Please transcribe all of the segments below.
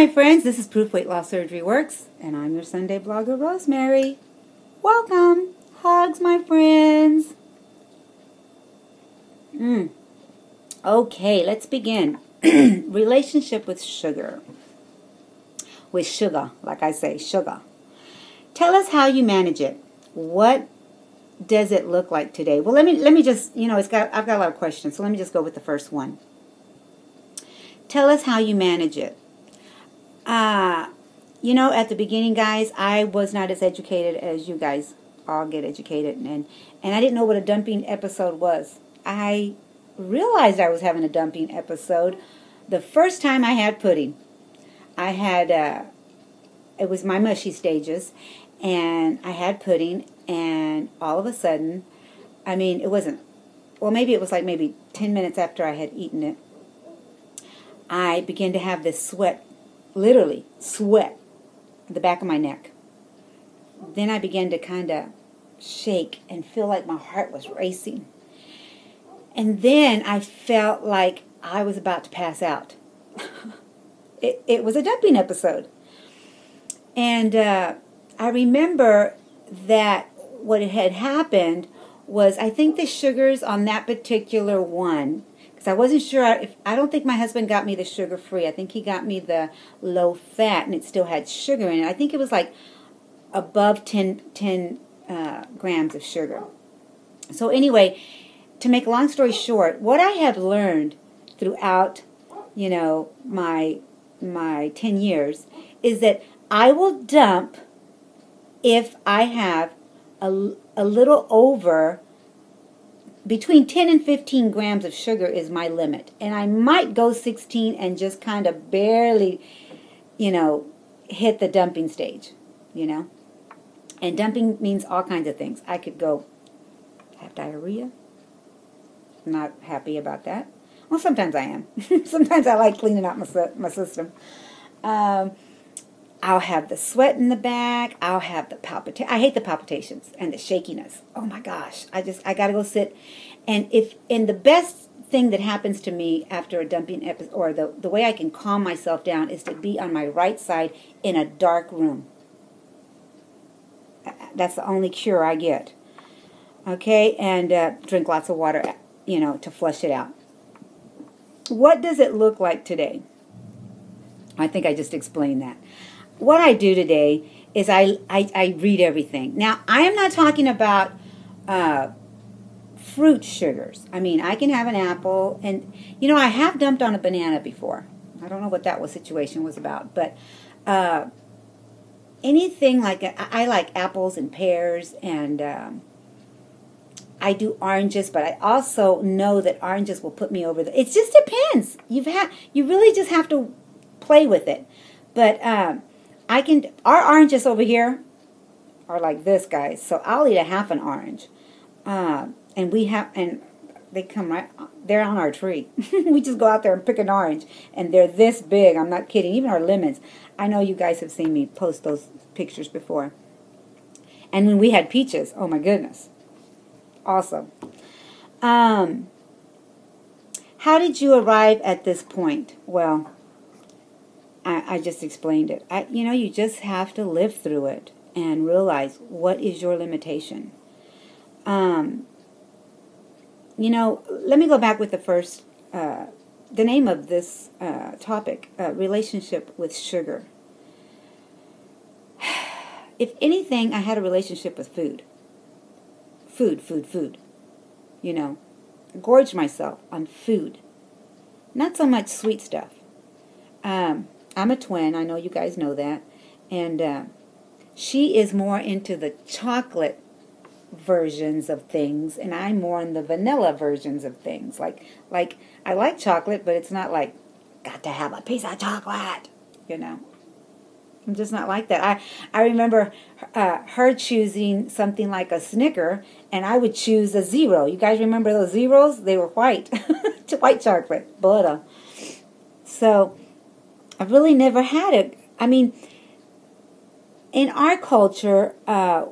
my friends, this is Proof Weight Loss Surgery Works, and I'm your Sunday blogger, Rosemary. Welcome. Hugs, my friends. Okay, let's begin. Relationship with sugar. With sugar, like I say, sugar. Tell us how you manage it. What does it look like today? Well, let me just, I've got a lot of questions, so let me just go with the first one. Tell us how you manage it. At the beginning, guys, I was not as educated as you guys all get educated, and I didn't know what a dumping episode was. I realized I was having a dumping episode the first time I had pudding. I had, it was my mushy stages, and I had pudding, and all of a sudden, it wasn't, well, maybe it was like maybe 10 minutes after I had eaten it, I began to have this sweat, literally sweat, at the back of my neck. Then I began to kind of shake and feel like my heart was racing. And then I felt like I was about to pass out. It was a dumping episode. And I remember that what had happened was, I think the sugars on that particular one, I wasn't sure I don't think my husband got me the sugar-free. I think he got me the low-fat, and it still had sugar in it. I think it was like above 10 grams of sugar. So anyway, to make a long story short, what I have learned throughout, my 10 years is that I will dump if I have a little over. Between 10 and 15 grams of sugar is my limit. And I might go 16 and just kind of barely, hit the dumping stage, And dumping means all kinds of things. I could go have diarrhea. Not happy about that. Well, sometimes I am. Sometimes I like cleaning out my system. I'll have the sweat in the back. I'll have the palpitation. I hate the palpitations and the shakiness. Oh my gosh. I got to go sit. And the best thing that happens to me after a dumping episode, or the way I can calm myself down, is to be on my right side in a dark room. That's the only cure I get. Okay? And drink lots of water, to flush it out. What does it look like today? I think I just explained that. What I do today is I read everything. Now, I am not talking about fruit sugars. I can have an apple, and, I have dumped on a banana before. I don't know what that situation was about, but anything like, I like apples and pears, and I do oranges, but I also know that oranges will put me over the, it just depends. You really just have to play with it. But our oranges over here are like this, guys. So I'll eat a half an orange. And they come right, they're on our tree. We just go out there and pick an orange, and they're this big. I'm not kidding. Even our lemons. I know you guys have seen me post those pictures before. And when we had peaches, oh my goodness. Awesome. How did you arrive at this point? Well, I just explained it. You just have to live through it and realize what is your limitation. Let me go back with the first, the name of this topic, relationship with sugar. If anything, I had a relationship with food. Food. Gorged myself on food. Not so much sweet stuff. I'm a twin. I know you guys know that. And she is more into the chocolate versions of things, and I'm more in the vanilla versions of things. Like I like chocolate, but it's not like, got to have a piece of chocolate, I'm just not like that. I remember her choosing something like a Snicker, and I would choose a Zero. You guys remember those Zeros? They were white. White chocolate. Butter. So I've really never had it. In our culture,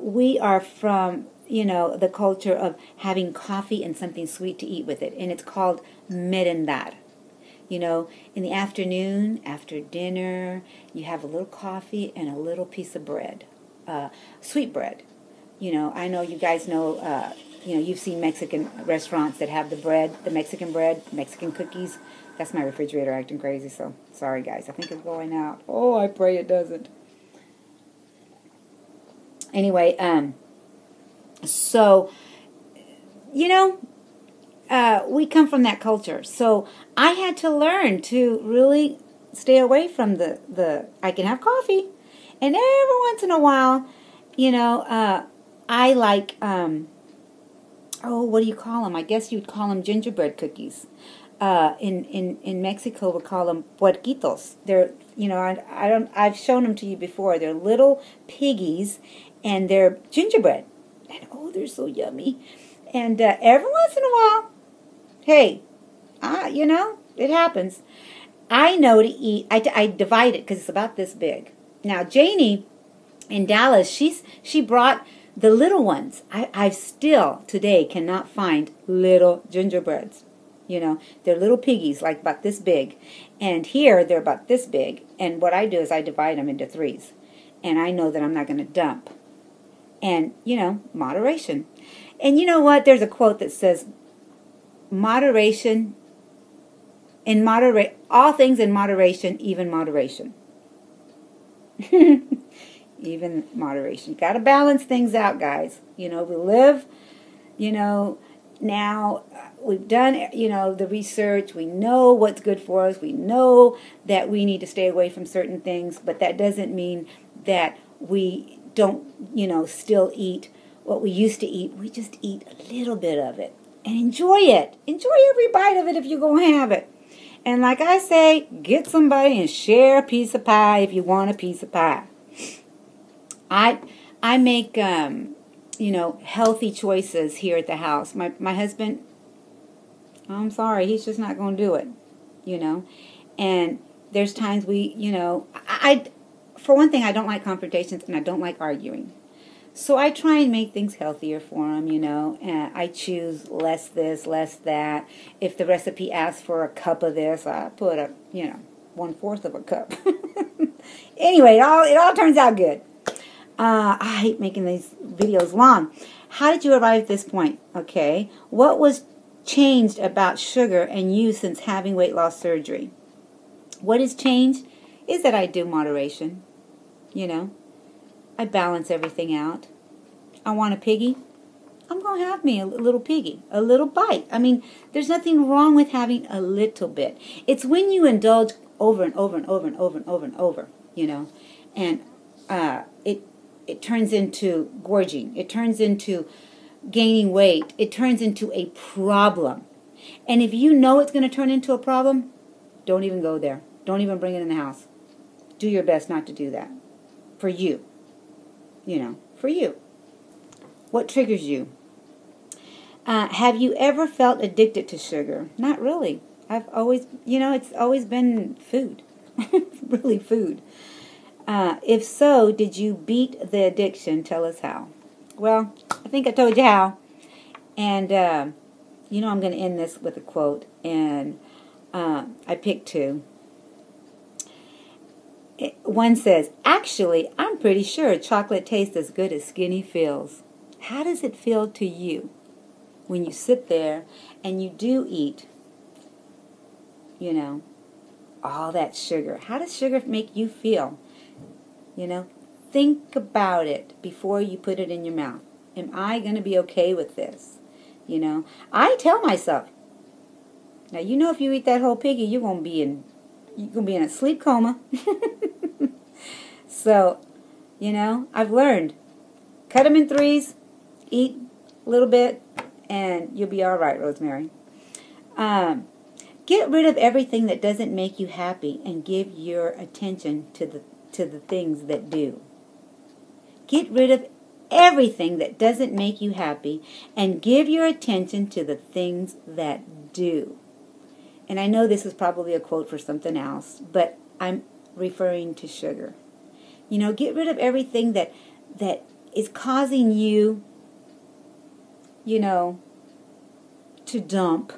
we are from, the culture of having coffee and something sweet to eat with it. And it's called merendar. You know, in the afternoon, after dinner, you have a little coffee and a little piece of bread, sweet bread. You know, I know you guys know, you've seen Mexican restaurants that have the bread, the Mexican bread, Mexican cookies. That's my refrigerator acting crazy, so sorry, guys. I think it's going out. Oh, I pray it doesn't. Anyway, so, you know, we come from that culture. So I had to learn to really stay away from I can have coffee. And every once in a while, you know, I like, what do you call them? I guess you'd call them gingerbread cookies. In Mexico, we call them puerquitos. They're, you know, I've shown them to you before. They're little piggies, and they're gingerbread. And oh, they're so yummy. And every once in a while, hey, you know, it happens. I know to eat. I divide it because it's about this big. Now, Janie in Dallas, she brought the little ones. I still today cannot find little gingerbreads. You know, they're little piggies, like about this big. And here, they're about this big. And what I do is I divide them into threes. And I know that I'm not going to dump. And, you know, moderation. And you know what? There's a quote that says, moderation, all things in moderation, even moderation. Even moderation. You got to balance things out, guys. You know, we live, you know, now we've done, you know, the research. We know what's good for us. We know that we need to stay away from certain things, but that doesn't mean that we don't, you know, still eat what we used to eat. We just eat a little bit of it and enjoy it. Enjoy every bite of it if you're going to have it. And like I say, get somebody and share a piece of pie if you want a piece of pie. I make, you know, healthy choices here at the house. My husband, I'm sorry, he's just not going to do it, you know. And there's times we, you know, for one thing, I don't like confrontations and I don't like arguing. So I try and make things healthier for him, you know. And I choose less this, less that. If the recipe asks for a cup of this, I put a, you know, 1/4 of a cup. Anyway, it all turns out good. I hate making these videos long. How did you arrive at this point? Okay. What was changed about sugar and you since having weight loss surgery? What has changed is that I do moderation. You know, I balance everything out. I want a piggy. I'm going to have me a little piggy, a little bite. I mean, there's nothing wrong with having a little bit. It's when you indulge over and over and over and over and over and over, you know, and it turns into gorging. It turns into gaining weight. It turns into a problem. And if you know it's going to turn into a problem, don't even go there. Don't even bring it in the house. Do your best not to do that. For you. You know, for you. What triggers you? Have you ever felt addicted to sugar? Not really. I've always, you know, it's always been food. Really food. If so, did you beat the addiction? Tell us how. Well, I think I told you how. And, you know, I'm going to end this with a quote. And I picked two. One says, actually, I'm pretty sure chocolate tastes as good as skinny feels. How does it feel to you when you sit there and you do eat, you know, all that sugar? How does sugar make you feel? You know, think about it before you put it in your mouth. Am I going to be okay with this? You know, I tell myself, now, you know, if you eat that whole piggy, you're going to be in a sleep coma. So, you know, I've learned. Cut them in threes, eat a little bit, and you'll be all right, Rosemary. Get rid of everything that doesn't make you happy and give your attention to the things that do. Get rid of everything that doesn't make you happy and give your attention to the things that do. And I know this is probably a quote for something else, but I'm referring to sugar. You know, get rid of everything that is causing you, you know, to dump.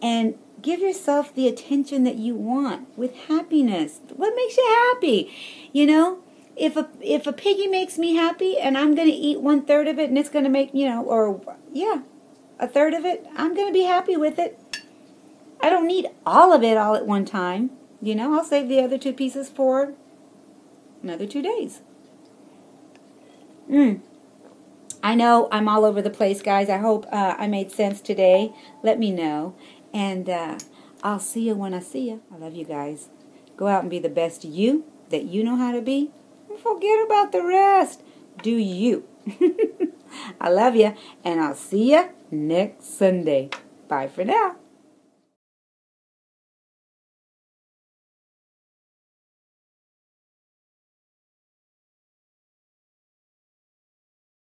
And Give yourself the attention that you want with happiness. What makes you happy? You know, if a piggy makes me happy and I'm going to eat 1/3 of it and it's going to make, you know, or yeah, 1/3 of it, I'm going to be happy with it. I don't need all of it all at one time. You know, I'll save the other 2 pieces for another 2 days. I know I'm all over the place, guys. I hope I made sense today. Let me know. And I'll see you when I see you. I love you guys. Go out and be the best you that you know how to be. And forget about the rest. Do you. I love you. And I'll see you next Sunday. Bye for now.